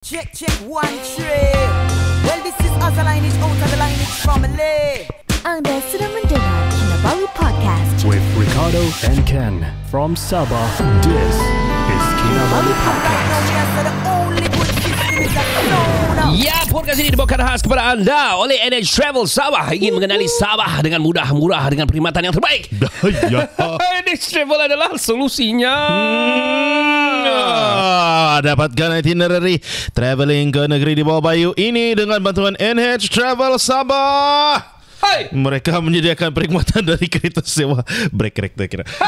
Check, one trip. Well, this is Azalineage out of the lineage family. Anda sedang mendengar Kinabalu Podcast with Ricardo and Ken from Sabah. This is Kinabalu Podcast. Ya, podcast ini dibawakan khas kepada anda oleh NH Travel Sabah. Ingin mengenali Sabah dengan mudah, murah, dengan perkhidmatan yang terbaik. NH Travel adalah solusinya. Dapatkan itinerary traveling ke negeri di bawah bayu ini dengan bantuan NH Travel Sabah. Hai. Mereka menyediakan perkhidmatan dari kereta sewa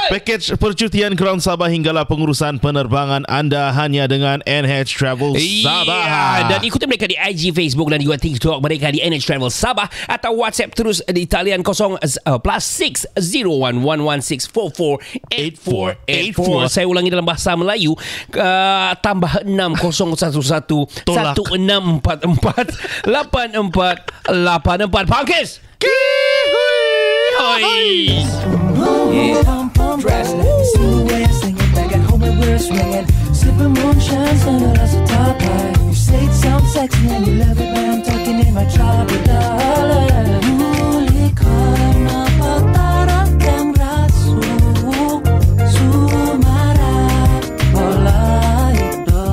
package percutian Ground Sabah hinggalah pengurusan penerbangan anda hanya dengan NH Travel Sabah. Dan ikuti mereka di IG, Facebook dan juga TikTok mereka di NH Travel Sabah atau WhatsApp terus di talian +6 0111448484. Saya ulangi dalam bahasa Melayu, tambah 6011 1644 8484. Pangkis. Sipping moonshine, sunglasses at top high. You say it sounds sexy and you love it when I'm talking in my tropical. Muli karena patarakan rasu Sumarat Ola itu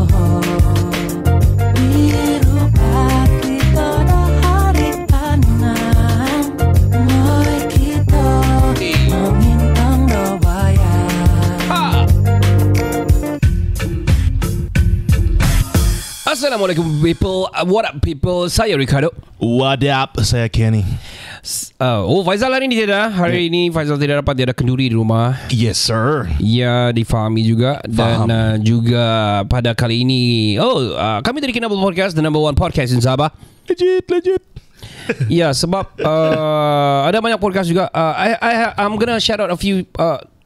Biru pati tada hari tanan Noi kita mengintang dobayan. Assalamualaikum people. What up people? Saya Ricardo. What up? Saya Kenny. Faizal hari ini tidak. Hari ini Faizal tidak dapat, dia ada kenduri di rumah. Yes sir. Ya, difahami juga. Dan juga pada kali ini kami dari Kinabalu Podcast, the number one podcast in Sabah. Legit. Ya, sebab ada banyak podcast juga. I'm gonna shout out a few,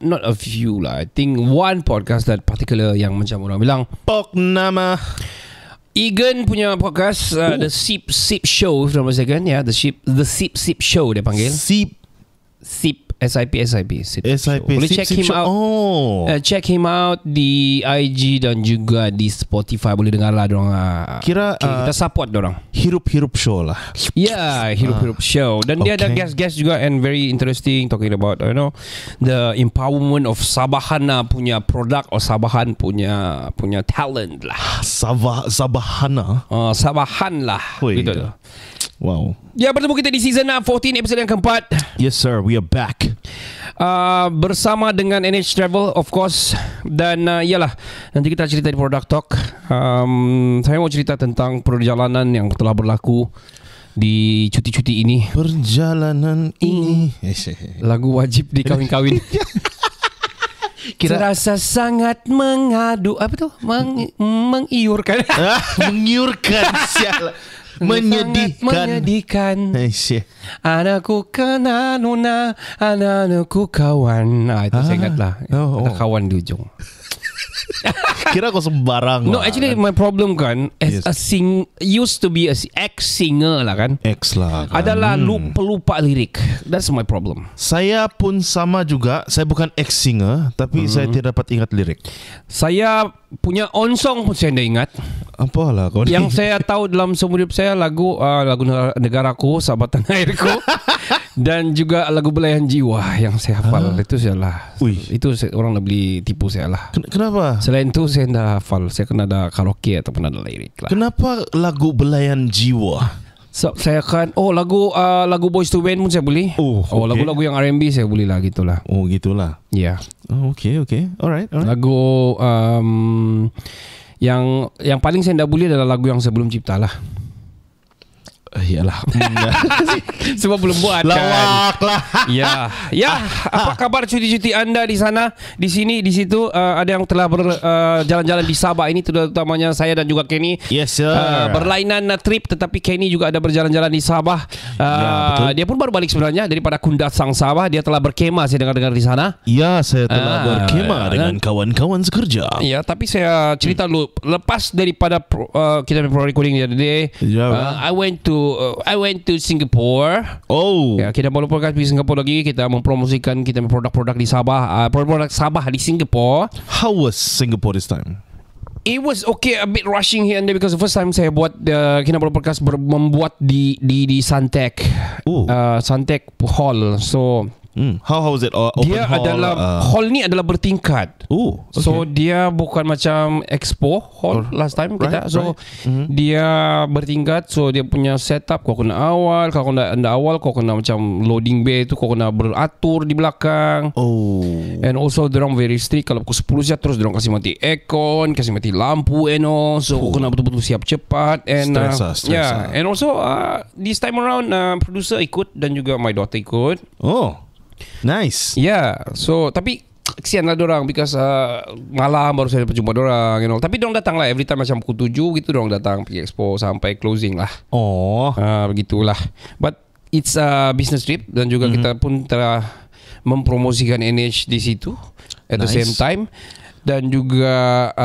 not a few lah. I think one podcast that particular yang macam orang bilang Pok nama Egan punya podcast, The Sip Show, nama saya kan, ya, The Sip Show dia panggil. Sip SIP Boleh check him out. Check him out di IG dan juga di Spotify. Boleh dengar lah dorang. Kira kita support dorang. Hirup show lah. Yeah, Hirup Show. Dan dia ada guest juga and very interesting, talking about the empowerment of Sabahana punya produk atau Sabahan punya talent lah. Sabahana. Sabahan lah. Gitu tu. Wow. Ya, bertemu kita di season 14 episode yang keempat. Yes sir, we are back. Bersama dengan NH Travel of course. Dan yalah, nanti kita cerita di Product Talk. Saya mau cerita tentang perjalanan yang telah berlaku di cuti-cuti ini. Perjalanan ini Lagu wajib di kawin-kawin. Terasa sangat mengadu. Apa tu? Mengiurkan. Mengiurkan. Sial. Menyedihkan. Anakku kena nuna, anakku kawan. Itu saya ingat lah. Ada kawan di ujung. Kira kau sembarang. No, actually my problem kan, as a used to be a ex-singer lah kan. Ex lah kan. Adalah pelupa lirik. That's my problem. Saya pun sama juga. Saya bukan ex-singer, tapi saya tidak dapat ingat lirik. Saya punya on song pun saya tidak ingat. Apalah kau ni. Yang saya tahu dalam seumur hidup saya lagu Negaraku, Sahabatan Airku dan juga lagu Belayan Jiwa yang saya hafal. Itu saya lah. Itu orang nak beli tipu saya lah. Kenapa? Selain itu saya tidak hafal. Saya kena ada karaoke ataupun ada lirik lah. Kenapa lagu Belayan Jiwa? So, saya akan lagu Boys to Men pun saya boleh. Lagu-lagu yang R&B saya boleh lah, gitulah. Gitulah. Ya. Okay. Alright. Lagu yang paling saya tidak boleh adalah lagu yang sebelum cipta lah. Iyalah. Sebab belum buat lawak kan. lah. Ya. Apa kabar cuti-cuti anda di sana, di sini, di situ? Ada yang telah berjalan-jalan di Sabah ini, terutamanya saya dan juga Kenny. Yes sir. Berlainan trip, tetapi Kenny juga ada berjalan-jalan di Sabah. Dia pun baru balik sebenarnya daripada Kundasang Sabah. Dia telah berkemah, saya dengar-dengar di sana. Ya, saya telah berkemah dengan kawan-kawan sekerja. Ya, tapi saya cerita dulu. Lepas daripada kita pro recording the other day, I went to Singapore. Ya, kita baru pergi Singapore lagi. Kita mempromosikan kita produk-produk di Sabah, produk Sabah di Singapore. How was Singapore this time? It was okay, a bit rushing here and there because the first time saya buat Kinabalu Podcast membuat di Suntec. Suntec Hall. So how was it? Open dia hall, adalah hall ni adalah bertingkat. Okay. So dia bukan macam expo hall last time kita. So dia bertingkat. So dia punya setup kau kena awal, kau kena anda awal, kau kena macam loading bay tu kau kena beratur di belakang. And also dorang very strict. Kalau pukul 10 siap terus dorang kasih mati aircon, kasih mati lampu so kau kena betul-betul siap cepat. And yeah, and also this time around producer ikut dan juga my daughter ikut. Nice. Yeah. So tapi kesian lah dorang because malam baru saya berjumpa dorang, you know. Tapi dorang datang lah every time macam pukul 7 gitu dorang datang pergi expo sampai closing lah. Begitulah. But it's a business trip dan juga kita pun telah mempromosikan NH di situ at the same time. Dan juga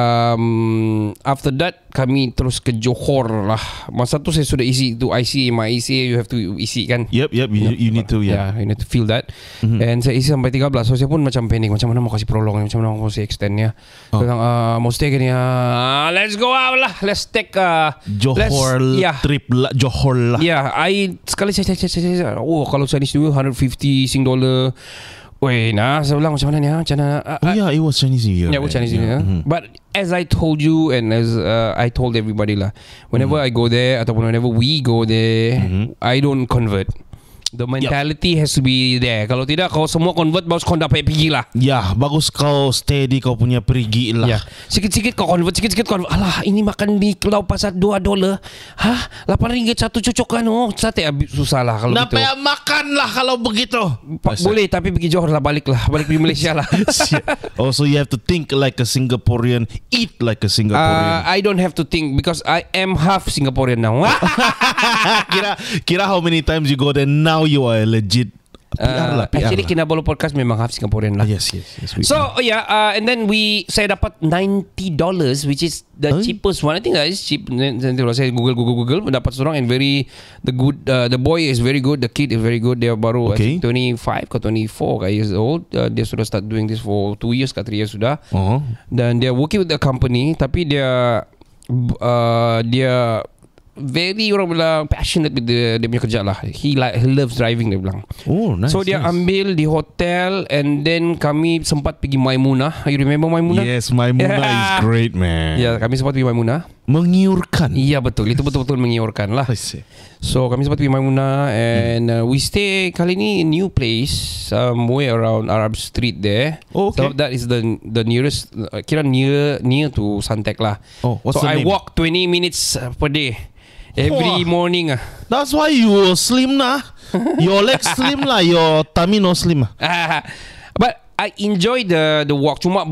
after that kami terus ke Johor lah. Masa tu saya sudah isi tu IC, my IC you have to isi kan. Yep, you need to, yeah, you need to feel that. And saya isi sampai 13. So saya pun macam panik, macam mana mau kasih prolong, macam mana mau kasih extend ya. Bilang mau stay kan ya. Let's go out lah. Let's take Johor trip lah, Johor lah. Yeah, sekali saya kalau Chinese New Year 150 Sing dollar. Weh, saya bilang macam mana ni? Yeah, it was Chinese New Year. Yeah, it was Chinese New Year. But as I told you and as I told everybody lah, whenever I go there ataupun whenever we go there, I don't convert. The mentality has to be there. Kalau tidak, kau semua convert, bagus kau dapat pergi lah. Ya, bagus kau steady kau punya pergi lah. Ya. Sikit-sikit kau convert, sikit-sikit kau convert. Alah, ini makan di Lau Pasar $2. Hah? RM8 satu cucuk kan? Sate susah lah kalau gitu. Kenapa makan lah kalau begitu? Boleh, tapi pergi Johor lah, balik pergi Malaysia lah. So you have to think like a Singaporean, eat like a Singaporean. I don't have to think because I am half Singaporean now. Kira how many times you go there now you are legit PR lah. Actually Kinabalu Podcast memang half Singaporean lah. Yes. So and then saya dapat $90 which is the cheapest one. I think that is cheap. Nanti kalau saya Google dapat seorang and the boy is very good, the kid is very good. Dia baru 25 ke 24 years old. Dia sudah start doing this for 2 years ke 3 years sudah. Dan dia working with the company tapi dia very orang bilang passionate with dia punya kerja lah. He loves driving dia bilang. Nice. So dia ambil di hotel and then kami sempat pergi Maimunah. You remember Maimunah? Yes, Maimunah is great man. Ya, kami sempat pergi Maimunah. Mengiurkan. Iya betul, itu betul-betul mengiurkan lah. So kami sempat pergi Maimunah and we stay kali ni new place somewhere around Arab Street there. So that is the nearest, kira near to Suntec lah. What's so the name? I walk 20 minutes per day. Every morning. That's why you slim nah. Your legs slim lah, your tummy no slim. But I enjoy the walk. Cuma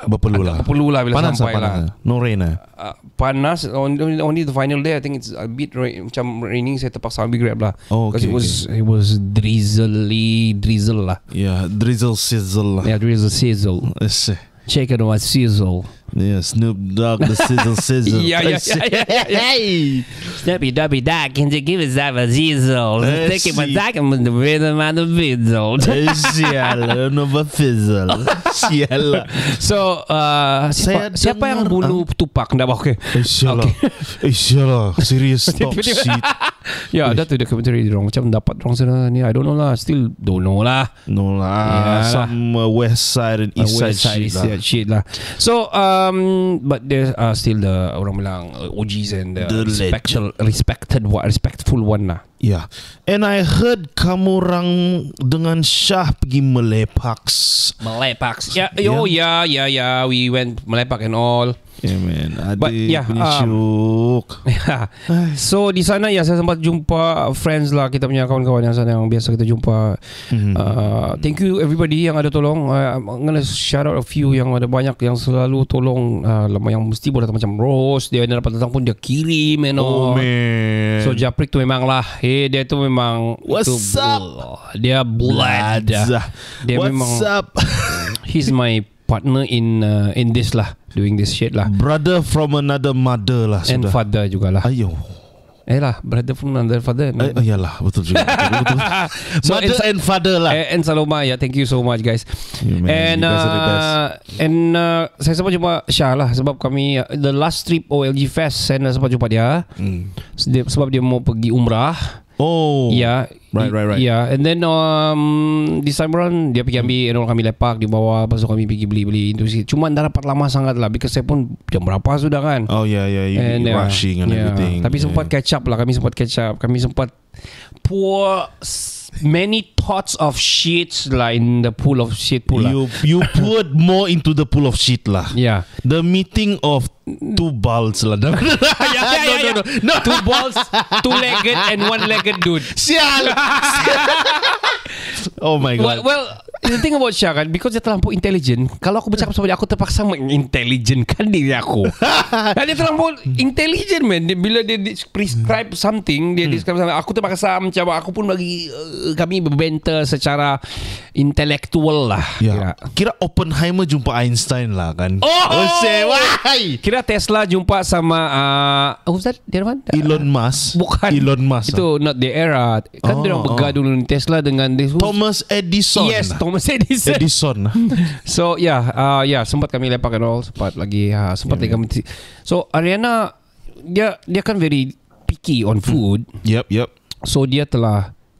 berpeluh lah bila panas sampai lah. No rain panas. Only the final day I think it's a bit macam raining. Saya terpaksa ambil Grab lah. Because it was drizzle lah. Yeah, drizzle sizzle lah. Yeah, drizzle sizzle. Check it out, sizzle. Yeah, Snoop Dogg, the sizzle. Yeah. Snoopy Dubby Dog, can you give us that a sizzle? Take it my dog and the rhythm and the fizzle. Sial, no fizzle. Sial. So, siapa yang bunuh Tupac? Nggak okay. Inshallah. Serious talk shit. Ya, ada tu documentary dorang macam dapat dorang sana ni. I don't know lah. Still don't know lah. No lah. Some west side and east side shit lah. So but there are still the orang bilang OGs and the respectful one lah. Yeah. And I heard kamu orang dengan Syah pergi Melepaks. Yeah. We went Melepak and all. Yeah man. But yeah, so di sana saya sempat jumpa friends lah, kita punya kawan-kawan yang sana yang biasa kita jumpa. Thank you everybody yang ada tolong. I'm gonna shout out a few yang ada banyak yang selalu tolong. Yang mesti boleh datang macam Rose, dia dapat datang pun dia kirim and all. Man. So Japrik tu memang lah. Dia tu memang What's up? Dia blood. Dia What's up? He's my partner in this lah, doing this shit lah. Brother from another mother lah. And sudah. father jugalah. Ayo. lah, brother from another father. Yalah, betul juga. Betul. So, Mother and father lah. And Saloma, thank you so much guys. Yeah, man, you guys are the best. Saya sempat jumpa Syah lah, sebab kami the last trip OLG Fest saya sempat jumpa dia. Sebab dia mau pergi umrah. Oh, yeah, right. Yeah, and then this time around dia pergi ambil, kami lepak di bawah, lepas tu kami pergi beli itu sih. Cuma dah dapat lama sangat lah, because saya pun jam berapa sudah kan. Oh yeah, you rushing and everything. Tapi sempat catch up lah, kami sempat pour many thoughts of shits lah in the pool of shit pool lah. You poured more into the pool of shit lah. Yeah. The meeting of two balls lah. No. Two balls, two-legged and one-legged dude. Sial. Oh my god. Well, the thing about Syah kan, because dia terlampau intelligent. Kalau aku bercakap sama dia, aku terpaksa mengintelligentkan diri aku. Dia terlampau intelligent man. Bila dia prescribe something, dia describe something, aku terpaksa macam aku pun bagi kami berbanter secara intelektual lah. Kira Oppenheimer jumpa Einstein lah kan. Why? Kira Tesla jumpa sama who's that? The other one? Elon Musk. Bukan. Elon Musk. Itu not the era. Kan dia orang bergaduh dulu Tesla dengan Thomas Edison. Yes, Thomas Edison. So sempat kami lepak and all, sempat lagi kami. So Ariana dia kan very picky on food. Yep. So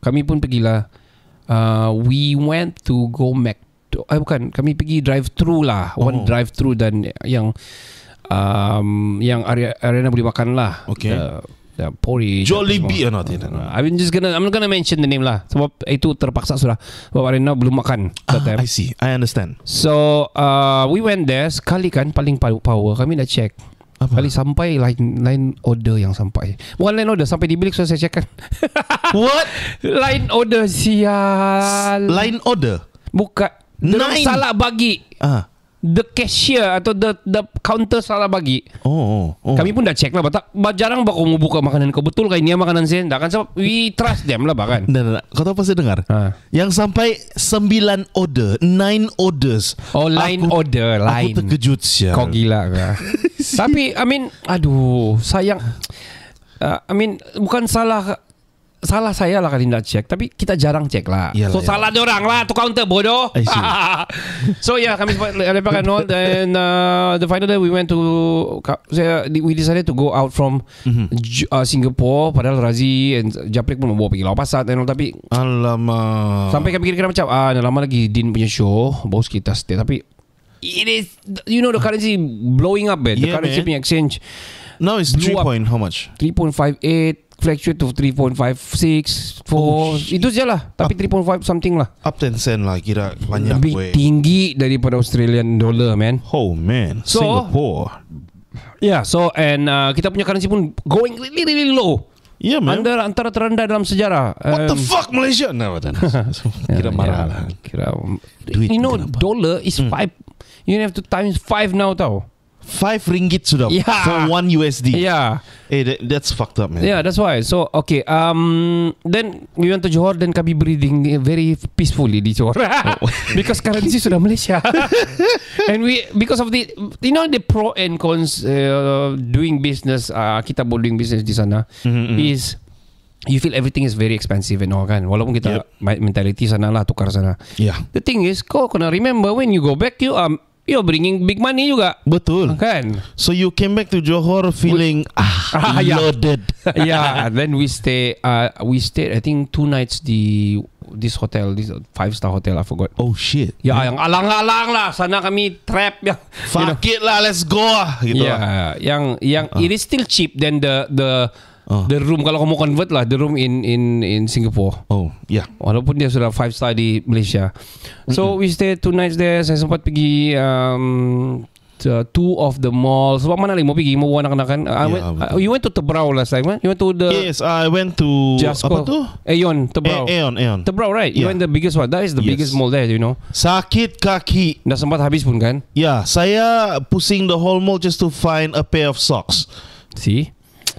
kami pun pergilah. We went to go bukan, kami pergi drive-thru lah. One drive-thru dan yang Ariana boleh makan lah. Okay. The porridge, Jollibee or not? I'm not gonna mention the name lah, sebab itu terpaksa sudah, sebab Arena belum makan that time. I see, I understand. So we went there sekali kan, paling power kami dah check. Kali sampai line order yang sampai. Bukan line order, sampai di bilik sudah saya check kan. What? Line order sial. Line order? Bukan. Dia salah bagi. The cashier atau the counter salah bagi. Kami pun dah check lah. Jarang bakal mau buka makanan kau. Betul kah ini makanan saya? Kan sebab we trust them lah bahkan. Nah. Kau tahu apa saya dengar? Yang sampai 9 order, 9 orders. Oh, line order. Aku terkejut siya. Kau gila kah? Tapi aduh, sayang. Bukan salah saya lah kali nak check, tapi kita jarang check lah. So salah dia orang lah, tu counter bodoh. So kami sempat lepak and all. Then the final day we went to we decided to go out from Singapore. Padahal Razi and Japrik pun mau pergi Lau Pasar and all, tapi alamak, sampai kami kira-kira macam dah lama lagi Din punya show, bos kita stay. Tapi it is, the currency blowing up the currency punya exchange now it's 3 point how much? 3.58 fluctuate to 3.56 4 itu je lah. Tapi 3.5 something lah. Up 10 cent lah, kira banyak. Lebih tinggi daripada Australian dollar man. Oh man, Singapore. So and kita punya currency pun going really low. Yeah man, antara terendah dalam sejarah. What the fuck Malaysia? Kira marah lah. Duit dollar is 5. You have to times 5 now tau. 5 ringgit sudah for 1 USD. That's fucked up man. That's why. So okay, then we went to Johor. Then kami breathing very peacefully di Johor. Because currency sudah Malaysia. And because of the the pro and cons doing business, kita doing business di sana is you feel everything is very expensive and all kan. Walaupun kita mentality sana lah, tukar sana. The thing is, kau kena remember when you go back, you're bringing big money juga. Betul kan. So you came back to Johor feeling loaded. Then we stayed I think 2 nights this hotel, this 5-star hotel, I forgot. Oh shit. Yang alang-alang lah. Sana kami trap yang fuck it lah, let's go gitu. Yang it is still cheap than the room, kalau kamu convert lah, the room in Singapore. Walaupun dia sudah 5-star di Malaysia. So we stayed 2 nights there. Saya sempat pergi 2 of the malls. Sebab mana lagi mau pergi, mau anak-anak kan. You went to Tebrau last time kan? You went to the... Yes, I went to apa tu? Aeon, Tebrau. Aeon Tebrau, right? You went the biggest one. That is the biggest mall there, you know. Sakit kaki. Dah sempat habis pun kan? Saya pusing the whole mall just to find a pair of socks. See?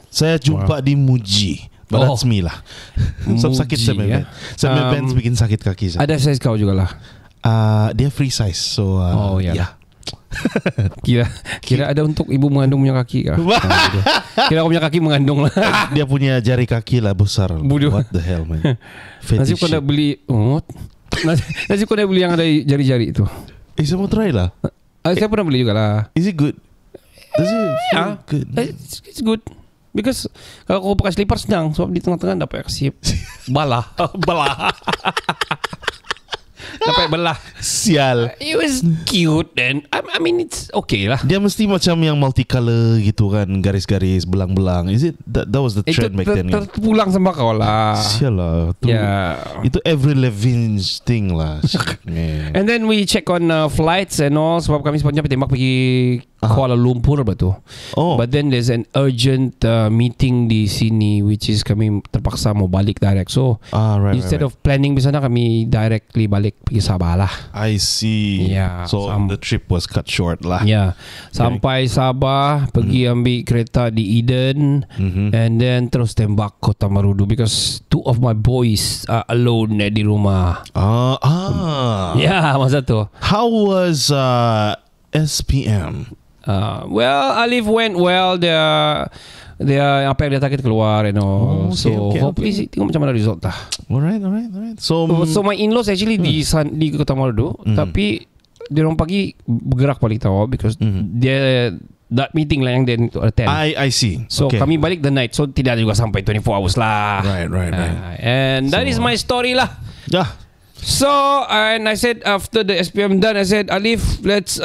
Saya jumpa di Muji. But that's me lah. So sakit saya punya pants bikin sakit kaki saya. Ada size kau jugalah. Dia free size. So Kira ada untuk ibu mengandung punya kaki kah? Kira aku punya kaki mengandung lah. Dia punya jari kaki lah besar. Bodoh. What the hell, man? Nanti kau nak beli Nanti kau nak beli yang ada jari-jari itu. Saya mau try lah. Saya pernah beli juga lah. Is it good? Does it feel good? It's good. Because kalau kau pakai slipper senang, sebab di tengah-tengah dapat kasih balah. Dapat belah. Sial. It was cute and I mean it's okay lah. Dia mesti macam yang multicolor gitu kan, garis-garis, belang-belang. Is it that was the trend back then? Kan? Terpulang sama kau lah. Sial lah. Itu Avril Lavigne's thing lah. And then we check on flights and all, sebab kami sepatutnya tembak pergi Kuala Lumpur betul. But then there's an urgent meeting di sini, which is kami terpaksa mau balik direct. So instead of planning di sana, kami directly balik pergi Sabah lah. I see. So the trip was cut short lah. Sampai Sabah, pergi ambil kereta di Eden, and then terus tembak Kota Marudu because two of my boys are alone di rumah. Masa tu. How was SPM? Well, Alif went well. Dia apa yang dia target keluar, you know. Hopefully tengok macam mana result lah. Alright. So my in-laws actually di Kota Marudu, tapi dia orang pagi bergerak balik tahu because dia that meeting lah yang dia need to attend. I see. So kami balik the night, so tidak juga sampai 24 hours lah. Right. And that is my story lah. So and I said after the SPM done, I said Alif, let's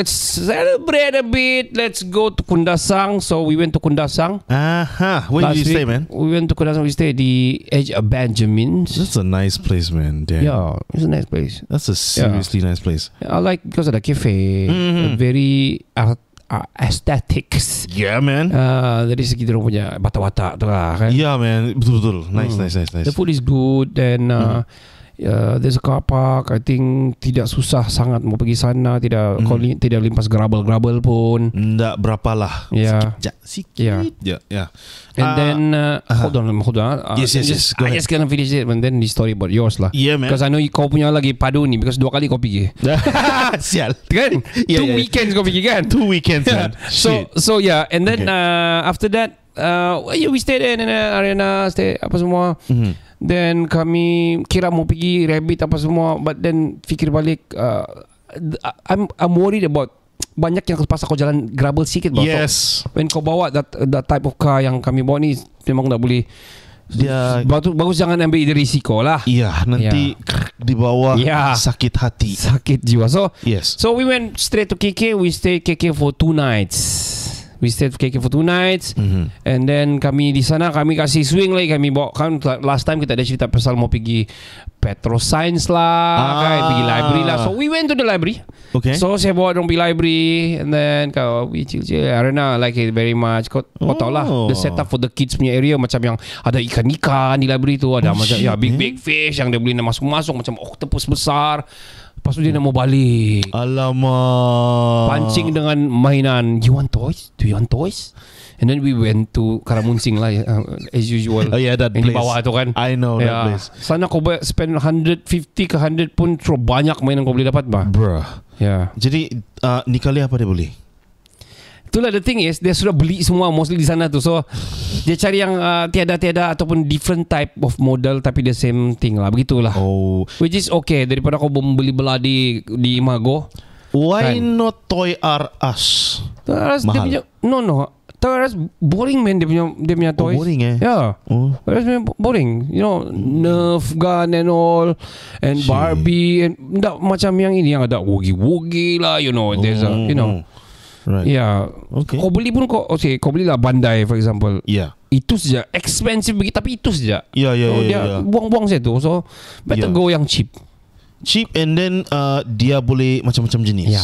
celebrate a bit. Let's go to Kundasang. So we went to Kundasang. Where did you stay, man? We went to Kundasang. We stayed the Edge of Benjamin's. That's a nice place, man. Damn. Yeah, it's a nice place. That's a seriously nice place. I like because of the cafe. Very aesthetics. Yeah, man. Dari segi dia punya bata-bata tu lah kan. Yeah, man. Betul. Nice. The food is good and there's a car park. I think tidak susah sangat mau pergi sana. Tidak limpas gerabel-gerabel pun. Tak berapa lah. Sikit. Yeah. And then hold on. Yes. Go I ahead. just gonna finish it and then the story about yours lah. Yeah, man. Because I know kau punya lagi padu ni because 2 kali kau pergi. Sial. Kan? 2 weekends kau pergi kan? 2 weekends, man. So yeah. And then after that we stayed in Arena, stay apa semua. Then kami kira mau pergi Rabbit apa semua, but then fikir balik, I'm worried about banyak yang pas kau jalan gravel sikit. Yes. When kau bawa that type of car yang kami bawa ni, memang tak boleh. Dia bagus jangan ambil risiko lah. Nanti di bawah sakit hati, sakit jiwa. So we went straight to KK. We stayed KK for 2 nights. And then kami di sana kami kasih swing lagi. Kami bawa kan last time kita ada cerita pasal mau pergi Petroscience lah, kan pergi library lah. So we went to the library. So saya bawa dong pergi library, and then we chill. Arena like it very much. Kau tahu lah the setup for the kids punya area macam yang ada ikan-ikan di library tu, ada macam big fish yang dia boleh masuk macam octopus besar. Lepas tu dia nak mau balik. Alamak. Pancing dengan mainan. You want toys? Do you want toys? And then we went to Karamunsing lah, as usual. That yang place. Di bawah tu kan. I know that place. Sana kau spend 150 ke 100 pun terlalu banyak mainan kau boleh dapat bah. Bruh. Jadi ni kali apa dia beli? Itulah the thing is, dia sudah beli semua mostly di sana tu. So dia cari yang tiada-tiada ataupun different type of model tapi the same thing lah. Begitulah. Which is okay daripada kau beli belah di Imago. Why not Toy R Us? Toy R Us dia punya no. Toy R Us boring man, dia punya toys. Boring Yeah. Toy R Us boring. You know, Nerf gun and all, and Barbie and macam yang ini yang ada wogi-wogi lah. You know, there's a Right. Kau beli pun kau belilah Bandai for example. Itu saja expensive begitu, tapi itu saja. Dia buang-buang saja tu. So better go yang cheap. And then dia boleh macam-macam jenis.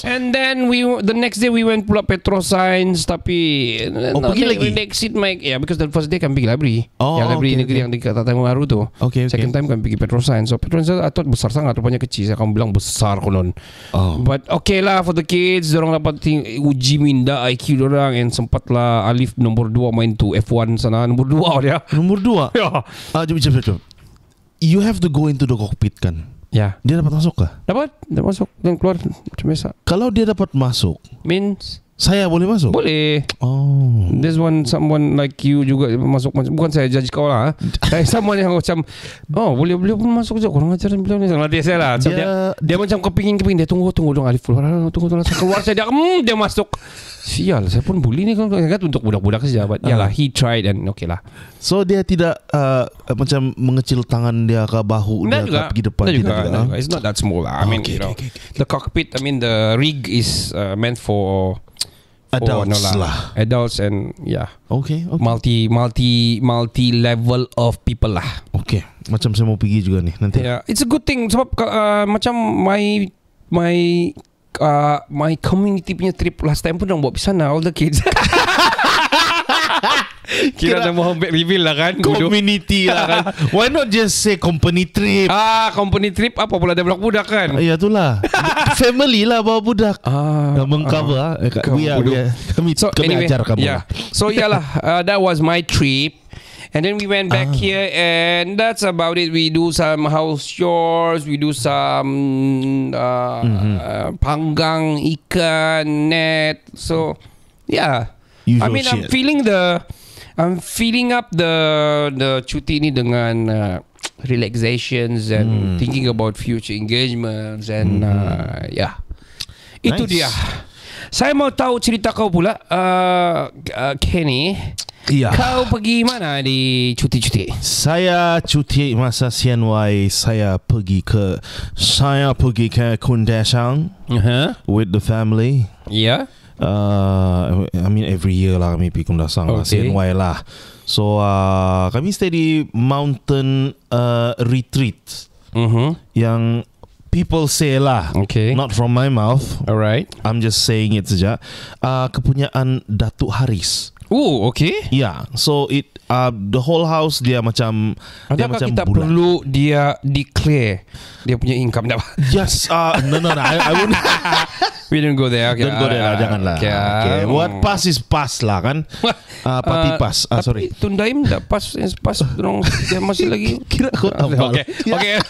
And then the next day we went pula Petroscience, tapi pergi lagi. Next it because the first day kami pergi library. Library negeri yang di Kota Baru tu. Second time kami pergi Petroscience. So Petroscience I thought besar sangat, rupanya kecil. Saya akan bilang besar konon. But okay lah for the kids. Diorang dapat uji minda IQ diorang, and sempatlah Alif nombor 2 main tu F1 sana. Nombor 2 dia. Nombor 2? Jom. You have to go into the cockpit kan? Ya. Dia dapat masuk kah? Dapat masuk dan keluar macam biasa. Kalau dia dapat masuk, Means saya boleh masuk? boleh. Oh. There's someone like you juga masuk. Bukan saya judge kau lah. Saya someone yang macam boleh pun masuk je. Korang ajaran beliau ni sangat dia lah. Macam dia macam kepingin dia tunggu dong Alif tunggu keluar saya dia masuk. Sial, saya pun bully ni kan untuk budak-budak saja. But yalah, he tried and okay lah. So dia tidak macam mengecil tangan dia ke bahu dia ke pergi depan juga. tidak. It's not that small lah. I mean, the cockpit, the rig is meant for adults lah. Adults and Okay. multi level of people lah. Okay. Macam saya mau pergi juga ni nanti. Yeah, it's a good thing sebab macam my community punya trip last time pun orang buat di sana, all the kids. Kira dah mau reveal lah kan. Community lah kan. Why not just say company trip? Company trip apa pula ada budak-budak kan. Ya itulah. Family lah bawa budak. Mengcover kami ajar kamu. So that was my trip. And then we went back here, and that's about it. We do some house chores, we do some panggang ikan net. So Usual I mean, shit. I'm filling up the cuti ni dengan relaxations and thinking about future engagements and itu dia. Saya mau tahu cerita kau pula, Kenny. Ya. Kau pergi mana di cuti-cuti? Saya cuti masa CNY. Saya pergi ke Kundasang with the family. Yeah. I mean every year lah kami pergi Kundasang lah, CNY lah. So kami stay di mountain retreat yang people say lah, not from my mouth. Alright. I'm just saying it saja. Kepunyaan Datuk Haris. Oh, okay. Yeah, so it the whole house dia macam adakah dia macam kita bulat. perlu dia declare dia punya income dah? Yes, no, I wouldn't. We don't go there. Okay. Don't go there lah, janganlah. Okay. What pass is pass lah kan. Party pass. Sorry. Tundaim dah pass dorong dia masih lagi. Kira kau apa? Okay.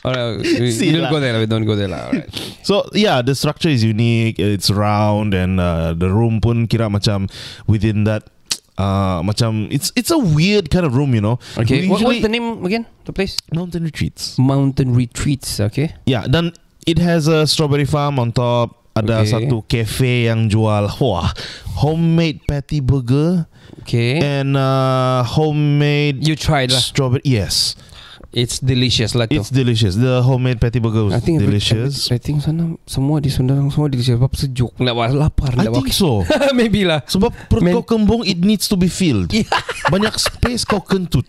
Alright, we don't go there. We don't go there lah. Alright. So the structure is unique. It's round and the room pun kira macam within that macam it's a weird kind of room, you know. Okay. What's the name again? The place? Mountain Retreats. Mountain Retreats. Okay. Yeah, dan it has a strawberry farm on top. Ada satu cafe yang jual homemade patty burger. Okay. And homemade. You tried lah. Strawberry. Yes. It's delicious lah tu. It's delicious. The homemade patty burger was delicious. I think sana semua di Sundarang semua delicious. Sebab sejuk. Nak lapar. I think so. Maybe lah. Sebab perut kau kembung, it needs to be filled. Banyak space kau kentut.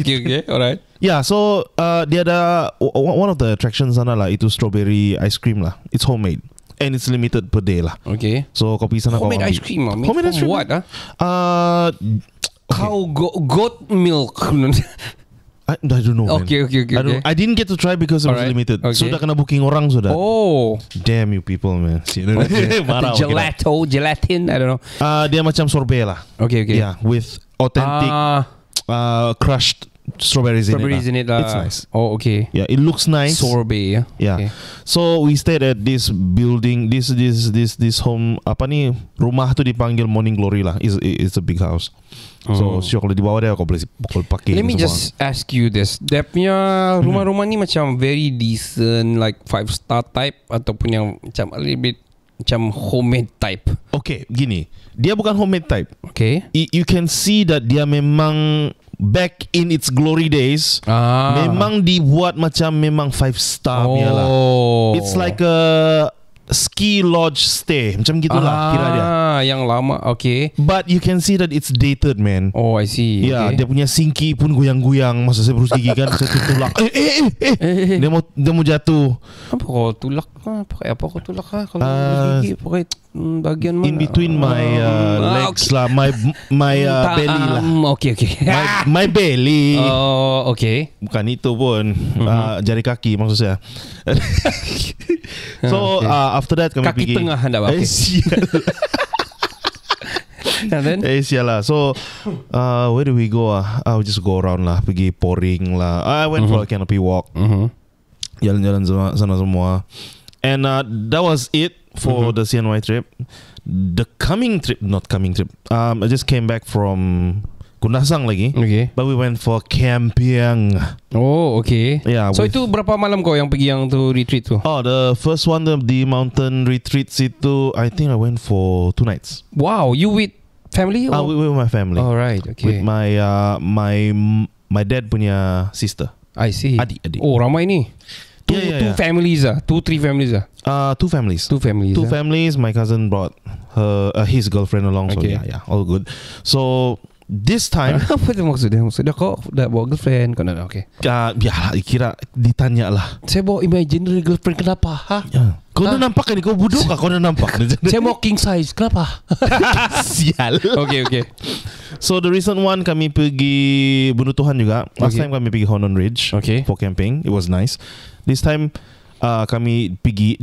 Okay. Alright. Yeah, so dia ada one of the attractions sana lah, itu strawberry ice cream lah. It's homemade. And it's limited per day lah. Okay. So kau pergi sana homemade ice cream lah. Homemade ice cream. What ah? Okay. Goat milk. I don't know. Okay. I didn't get to try because it was limited. Okay. Sudah kena booking orang sudah. Oh. Damn you people, man. Marah. Gelatin, I don't know. Dia macam sorbet lah. Okay. Yeah, with authentic crushed strawberries in it. It's nice. Oh, okay. Yeah, it looks nice. Sorbet. Yeah. Okay. So we stayed at this building. This home. Apa ni? Rumah tu dipanggil Morning Glory lah. It's a big house. So kalau di bawah dia kau boleh pukul pakai. Let me just ask you this. Dia punya rumah-rumah ni macam very decent, like 5-star type ataupun yang macam a little bit macam homemade type. Okay, gini. Dia bukan homemade type. Okay. You can see that dia memang back in its glory days. Memang dibuat macam memang 5-star punya lah. It's like a ski lodge stay. Macam gitulah kira dia. Yang lama. Okay. But you can see that it's dated, man. Oh, I see. Yeah, dia punya sinki pun goyang-goyang masa saya berus gigi kan. Saya tertulak. Dia mau jatuh. Apa kau tulak? Pakai apa kau tulak? Kalau gigi pakai bagian mana? In between my legs lah, my belly lah. Okay. My belly. Oh, okay. Bukan itu pun. Jari kaki maksud saya. So after that kami kaki pergi tengah anda pakai. And then sialah. So where do we go? We just go around lah. Pergi pouring lah. I went for a canopy walk. Jalan-jalan sana semua. And that was it for the CNY trip. The not coming trip. I just came back from Kundasang lagi. Okay. But we went for camping. Oh, okay. Yeah. So itu berapa malam kau yang pergi yang tu retreat tu? Oh, the first one, the mountain retreats itu, I think I went for 2 nights. Wow, you with family? With my family. Oh, right. Okay. With my dad punya sister. I see. Adik. Oh, ramai ni. Two families 2-3 families 2 families. 2 families. 2 families. My cousin brought his girlfriend along. So Okay. yeah, all good. So this time, apa tu maksudnya? Maksudnya kau dah bawa girlfriend kau nak? Okay. ya kira ditanya lah. Saya bawa imaginary girlfriend, kenapa? Ya. Kau dah nampak kan? Kau buduk kah? Kau dah nampak? Saya mau king size, kenapa? Sial. Okay. So the recent one kami pergi Bunuh Tuhan juga. Last time kami pergi Honon Ridge for camping. It was nice. This time kami pergi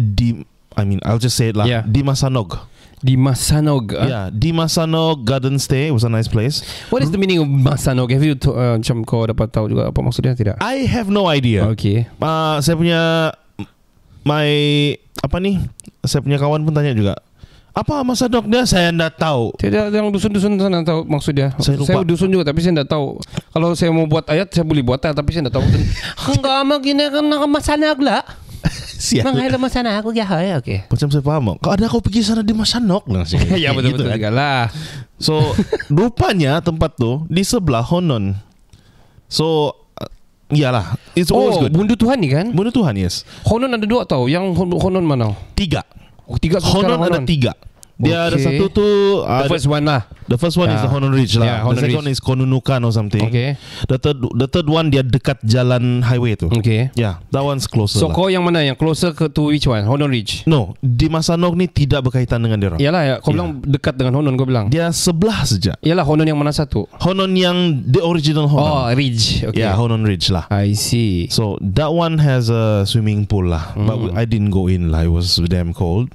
I'll just say it lah. Di Masanog. Di Masanog. Yeah, di Masanog Garden Stay. It was a nice place. What is the meaning of Masanog? Have you macam kau dapat tahu juga apa maksudnya tidak? I have no idea. Okay. Saya punya saya punya kawan pun tanya juga, apa Masanog dia? Saya tidak tahu. Tidak, yang dusun-dusun sana tahu maksud dia. Saya lupa. Saya dusun juga tapi saya tidak tahu. Kalau saya mau buat ayat saya boleh buat tapi saya tidak tahu. Enggak magina kan Masanog lah. Sial. Menghela sana aku ya. Okay. Macam saya faham. Kau ada kau pergi sana di Masanok lah. Ya betul-betul juga lah. So rupanya tempat tu di sebelah Honon. So iyalah, it's always good. Bunuh Tuhan ni kan? Bunuh Tuhan, yes. Honon ada 2 tau. Yang Honon mana? 3. Oh, 3 Honon ada 3. Dia ada satu tu the first one lah. The first one is the Honon Ridge lah. Honon The second is Konunukan or something. Okay. The third one dia dekat jalan highway tu. Okay. Yeah, that one's closer. So kau yang mana? Yang closer to which one? Honon Ridge? No, di Masanok ni tidak berkaitan dengan dia orang. Yalah ya, kau bilang dekat dengan Honon kau bilang. Dia sebelah saja. Yalah, Honon yang mana satu? Honon yang the original Honon. Oh, Ridge. Okay. Yeah, Honon Ridge lah. I see. So that one has a swimming pool lah. But I didn't go in lah. It was damn cold.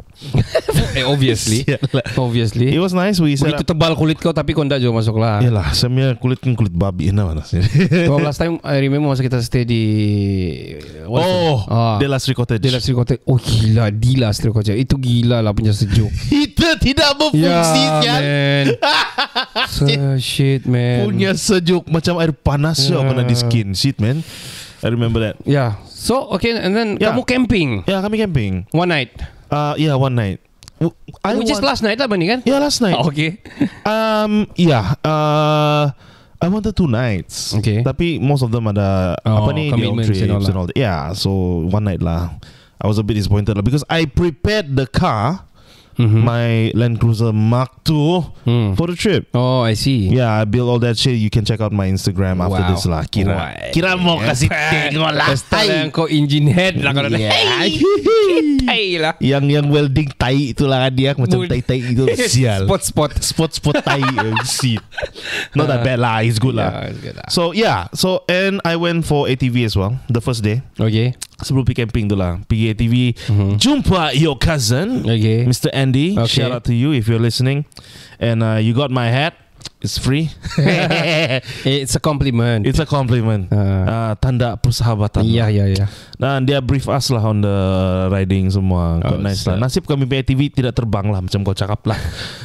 Obviously. It was nice. We set begitu up. tebal kulit kau tapi kau tak juga masuk lah. Yalah, saya punya kulit kan kulit babi mana. So last time I remember masa kita stay di De La Sri Cottage. De La Sri Cottage. Oh gila, di La Sri Cottage. Itu gila lah punya sejuk. Itu tidak berfungsi kan. Shit man. Punya sejuk macam air panas kena di skin. Shit man. I remember that. Yeah. So okay, and then kamu camping. Yeah, kami camping. One night. Yeah, one night. Which is last night lah ni kan? Yeah, last night. Okay. I wanted 2 nights. Okay. Tapi most of them ada commitments trips and all that. Yeah, so one night lah. I was a bit disappointed lah because I prepared the car, my Land Cruiser Mark II for the trip. Oh, I see. Yeah, I built all that shit. You can check out my Instagram after this lah. Kira mau kasih tengok lah. Yang kau engine head lah kau dah. Tai lah. Yang welding tai itulah dia macam tai itu sial. Spot tai. Shit. Not that bad lah. It's good lah. So and I went for ATV as well the first day. Okay. Sebelum pergi camping tu lah, pergi ATV, jumpa your cousin, Mr. Andy. Shout out to you if you're listening. And you got my hat. It's free. It's a compliment. It's a compliment. Tanda persahabatan. Ya. Dan dia brief us lah on the riding semua. Nice lah. Nasib kami pergi ATV tidak terbang lah macam kau cakap lah.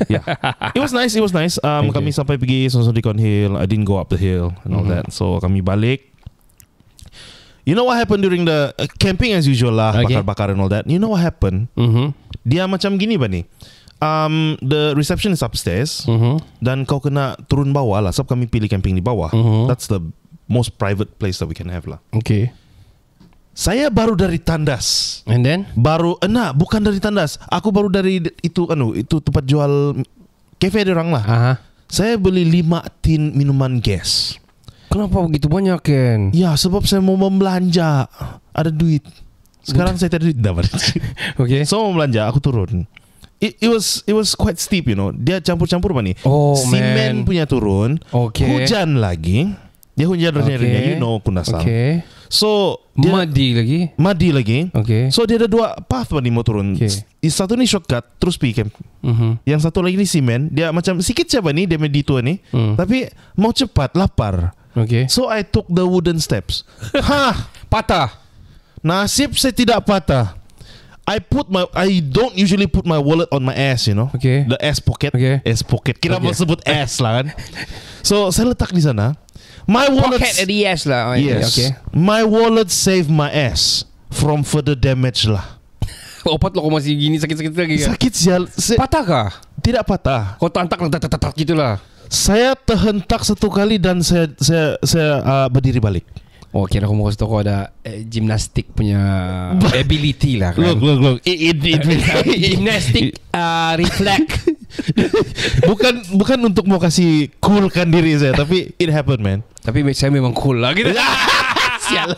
Yeah. It was nice. Kami sampai pergi Sonsodikon Hill. I didn't go up the hill and all that. So kami balik. You know what happened during the camping as usual lah, bakar-bakar and all that. You know what happened? Dia macam gini ba ni? The reception is upstairs dan kau kena turun bawah lah. Sebab kami pilih camping di bawah. That's the most private place that we can have lah. Okay. Saya baru dari tandas. And then? Bukan dari tandas. Aku baru dari itu tempat jual cafe dia orang lah. Saya beli 5 tin minuman gas. Kenapa begitu banyak Ken? Ya sebab saya mau membelanja. Ada duit. Sekarang saya tak ada duit dapat. Okay. So mau belanja, aku turun. It was quite steep, you know. Dia campur-campur apa ni? Simen punya turun. Hujan lagi. Dia hujan renyah-renyah. You know Kundasang. Okay. So dia madi lagi. Okay. So dia ada 2 path apa ni mau turun. Satu ni shortcut terus pergi camp. Yang satu lagi ni simen. Dia macam sikit siapa ni dia meditua ni. Tapi mau cepat lapar. Okay. So I took the wooden steps. Patah. Nasib saya tidak patah. I don't usually put my wallet on my ass, you know. Okay. The ass pocket. Okay. Ass pocket. Kira Okay. mau sebut ass lah kan. So saya letak di sana. My wallet. Pocket at the ass lah. Yes. Okay. My wallet saved my ass from further damage lah. Opat lo kau masih gini sakit-sakit lagi kan? Sakit sial. Patah kah? Tidak patah. Kau tantak gitulah. Saya terhentak satu kali dan saya berdiri balik. Oh, kira aku mau kasih tahu kau ada gimnastik punya ability lah kan. Look. Gimnastik reflect. bukan untuk mau kasih coolkan diri saya, tapi it happened, man. Tapi saya memang cool lah gitu. Sial.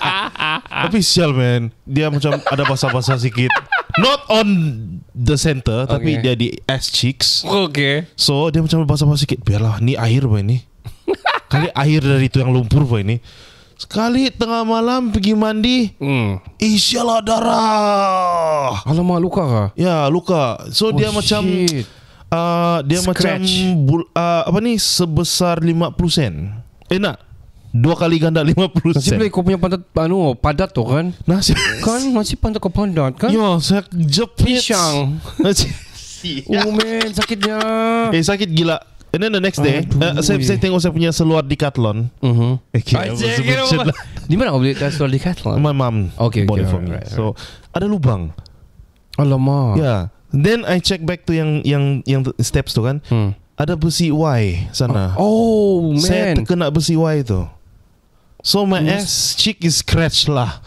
Tapi sial, man. Dia macam ada basah-basah sikit. Not on the center, tapi dia di ass cheeks. Okay. So dia macam basah-basah sikit. Biarlah, ni air apa ini? Kali air dari itu yang lumpur apa ini? Sekali tengah malam pergi mandi, isialah darah. Alamak, luka kah? Ya, luka. So dia macam shit. dia Scratch. macam sebesar 50 sen. Nak 2 kali ganda 50 Nasib sen. baik kau punya padat tu kan? Nasib Kan masih pantat kau padat kan? yo, saya jepit. Pisang. Oh man, sakitnya. Sakit gila. And then the next day, Aduh. saya tengok saya punya seluar Decathlon. Di mana kau beli seluar Decathlon? My mom Okay, bought it okay, for me. right. So ada lubang. Alamak. Yeah. Then I check back to yang steps tu kan. Ada besi Y sana. Oh Saya man. terkena besi Y tu. So my ass cheek is scratch lah.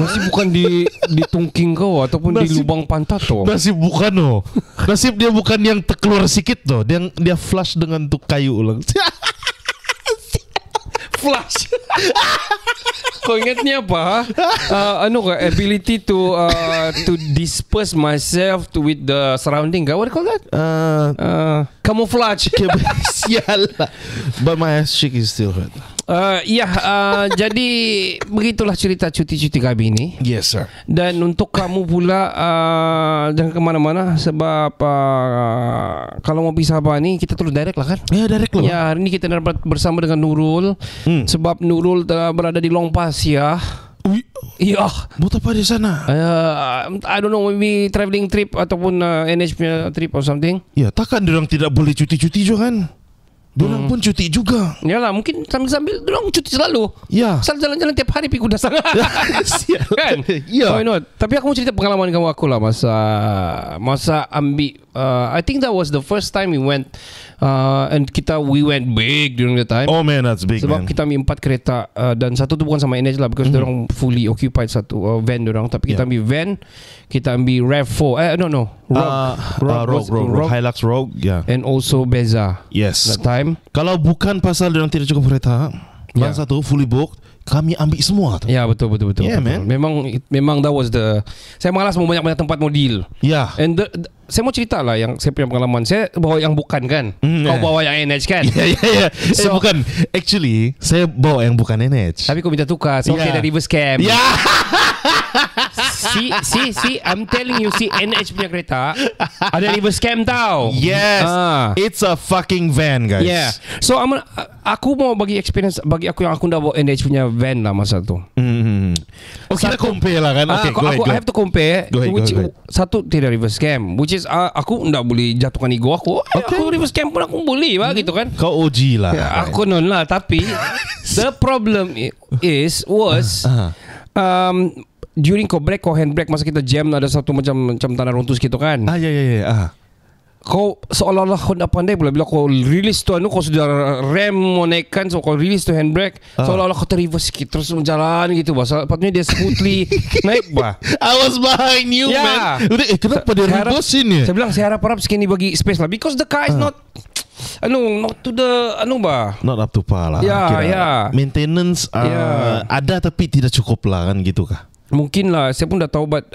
Nasib bukan di tungking kau ataupun di Nasib- lubang pantat tu. Nasib bukan oh. Nasib dia bukan yang terkeluar sikit tu. Dia flush dengan tu kayu lah. Flash. Kau ingat ni apa? Ability to disperse myself with the surrounding. What do you call that? Camouflage. Sial lah. But my ass cheek is still hurt. Jadi begitulah cerita cuti-cuti kami ini. Yes sir. Dan untuk kamu pula jangan kemana-mana sebab kalau mau pergi Sabah ni kita terus direct lah kan. Ya direct lah. Ya, hari ni kita dapat bersama dengan Nurul. Sebab Nurul berada di Long Pasir. Ya. Buat apa di sana? I don't know, maybe travelling trip ataupun NH punya trip or something. Ya takkan diorang tidak boleh cuti-cuti juga kan? Diorang pun cuti juga. Yalah, mungkin sambil-sambil dorang cuti selalu. Ya. Asal jalan-jalan tiap hari pergi kuda sang. Sial. Kan? Ya. Why not? Tapi aku mau cerita pengalaman kamu aku lah masa ambil. I think that was the first time we went and we went big during the time. Oh man, that's big. Sebab man. kita ambil 4 kereta dan satu tu bukan sama NH lah because dorang fully occupied satu van dorang. Tapi kita ambil van, kita ambil RAV4. Rogue, Hilux Rogue. Yeah. And also Beza. Yes. That time. Kalau bukan pasal diorang tidak cukup kereta, yang satu fully booked, kami ambil semua tu. Ya, betul. Yeah, betul. man. Memang that was the. Saya malas mau banyak-banyak tempat mau deal. Ya. And saya mau cerita lah yang saya punya pengalaman. Saya bawa yang bukan kan. Kau bawa yang NH kan. Ya. So- Bukan. Actually, saya bawa yang bukan NH. Tapi kau minta tukar. So okay, Yeah. ada reverse cam. Ya. See, I'm telling you, NH punya kereta ada reverse cam tau. Yes. It's a fucking van, guys. Yeah. So aku mau bagi experience bagi aku yang aku dah bawa NH punya van lah masa tu. Oh, kita compare lah kan. Okay, go ahead. I have to compare. Go ahead. Satu tidak reverse cam, which is aku tak boleh jatuhkan ego aku. Aku reverse cam pun aku boleh lah gitu kan. Kau OG lah. Aku non lah. Tapi the problem was during kau brake, kau handbrake masa kita jam ada satu macam tanah runtuh gitu kan. Ya. Kau seolah-olah kau tak pandai pula bila kau release tu kau sudah rem mau naikkan, so kau release tu handbrake seolah-olah kau terreverse sikit terus jalan gitu bah. Sepatutnya dia smoothly naik bah. I was behind you, Yeah. man. Udah, kenapa dia reverse ini? Saya bilang saya harap sini bagi space lah because the car is not not to the bah. Not up to par lah. Ya, Kira ya. Maintenance ada tapi tidak cukup lah kan gitu kah? Mungkin lah, saya pun dah tahu but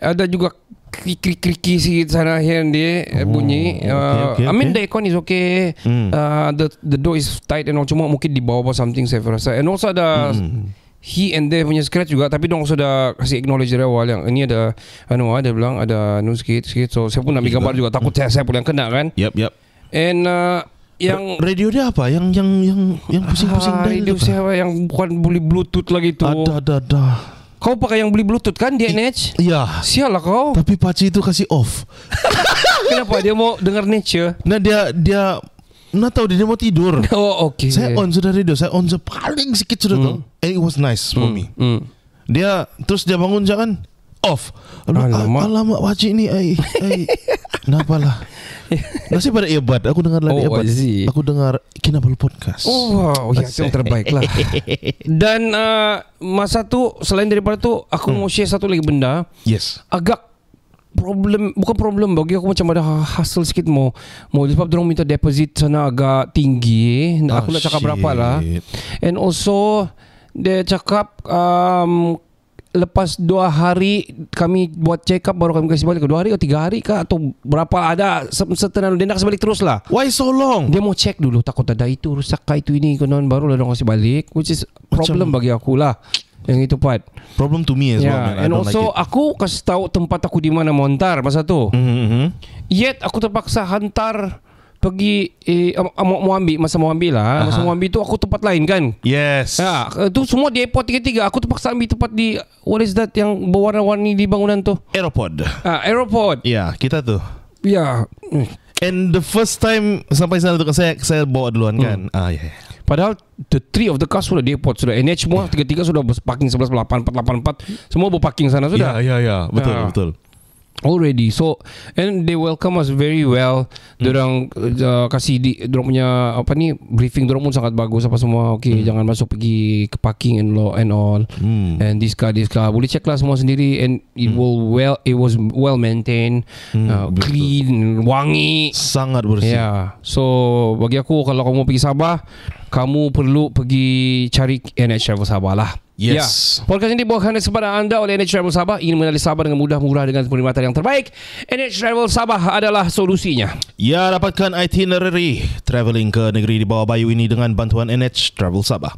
ada juga kriki sikit sana here and there bunyi. Okay. I mean the aircon is okay. The door is tight and all, cuma mungkin di bawah something saya rasa. And also ada he and there punya scratch juga, tapi dong sudah kasih acknowledge dari awal yang ini ada ada bilang ada sikit. So saya pun ambil gambar juga, takut saya pun yang kena kan. Yep. And yang radio dia apa? Yang pusing-pusing radio apa? saya yang bukan boleh bluetooth lagi tu. Ada. Kau pakai yang beli Bluetooth kan di NH? Ya. Sial lah kau. Tapi pakcik itu kasih off. Kenapa dia mau dengar nature? Nah dia nak tahu dia mau tidur. Oh okay. Saya on sudah radio, saya on paling sikit sudah tahu. And it was nice for me. Dia bangun jangan off. Alamak pakcik ni kenapa lah? Nasib pada earbud. Aku dengar lagi earbud. Aku dengar Kinabalu Podcast. Oh wow, ya itu yang terbaik lah. Dan masa tu selain daripada tu aku mau share satu lagi benda. Yes. Agak bukan problem bagi aku, macam ada hassle sikit mau sebab dorang minta deposit sana agak tinggi. Aku nak cakap berapa lah. And also dia cakap lepas 2 hari kami buat check up baru kami kasih balik. 2 hari atau 3 hari kah atau berapa, ada setenan dia nak kasih balik terus lah. Why so long? Dia mau check dulu, takut ada itu rusak kah itu ini konon, baru lah dia kasih balik, which is problem bagi aku lah. Yang itu part problem to me as well, man. And also like aku kasih tahu tempat aku di mana mau hantar masa tu. Yet aku terpaksa hantar pergi mau ambil masa mau ambil tu aku tempat lain kan. Yes. Tu semua di airport 3 aku terpaksa ambil tempat di what is that yang berwarna-warni di bangunan tu. Aeroport. Aeroport. Ya, kita tu. Ya. And the first time sampai sana tu kan saya bawa duluan kan. Yeah. Padahal the 3 of the cars sudah di airport sudah. NH semua 3 sudah parking 11 84 semua berparking sana sudah. Ya. Betul. Already. So and they welcome us very well. Dorang kasih dorang punya briefing dorang pun sangat bagus apa semua. Okay, jangan masuk pergi ke parking and all. And this car boleh check lah semua sendiri, and it was well maintained, clean, wangi, sangat bersih. So bagi aku kalau kamu pergi Sabah, kamu perlu pergi cari NH Travel Sabah lah. Yes. Podcast ini dibawakan kepada anda oleh NH Travel Sabah. Ingin mengenali Sabah dengan mudah, murah dengan perkhidmatan yang terbaik, NH Travel Sabah adalah solusinya. Ya, dapatkan itinerary travelling ke negeri di bawah bayu ini dengan bantuan NH Travel Sabah.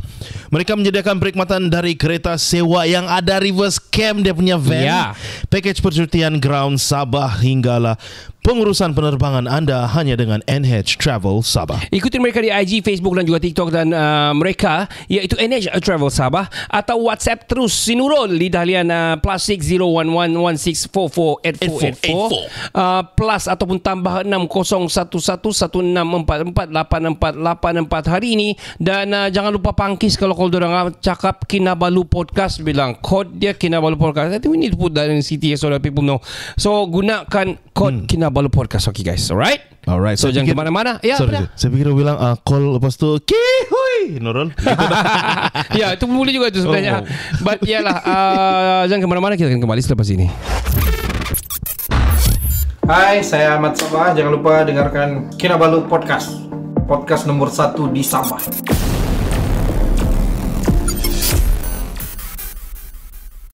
Mereka menyediakan perkhidmatan dari kereta sewa yang ada reverse cam dia punya van, package percutian ground Sabah hinggalah pengurusan penerbangan anda hanya dengan NH Travel Sabah. Ikuti mereka di IG, Facebook dan juga TikTok dan mereka iaitu NH Travel Sabah, atau WhatsApp terus Sinurul di talian +601116448484 plus ataupun tambah 601116448484 hari ini. Dan jangan lupa pangkis kalau dorang cakap Kinabalu Podcast, bilang kod dia Kinabalu Podcast. I think we need to put that in CTA so that people know. So gunakan kod Kinabalu Podcast. Okay guys, alright? So jangan kemana-mana. Saya pikir bilang call lepas tu Kihui Nurul. Ya, itu boleh juga itu sebenarnya. But yalah, jangan kemana-mana, kita akan kembali selepas ini. Hai, saya Ahmad Sabah. Jangan lupa dengarkan Kinabalu Podcast, podcast nomor 1 di Sabah.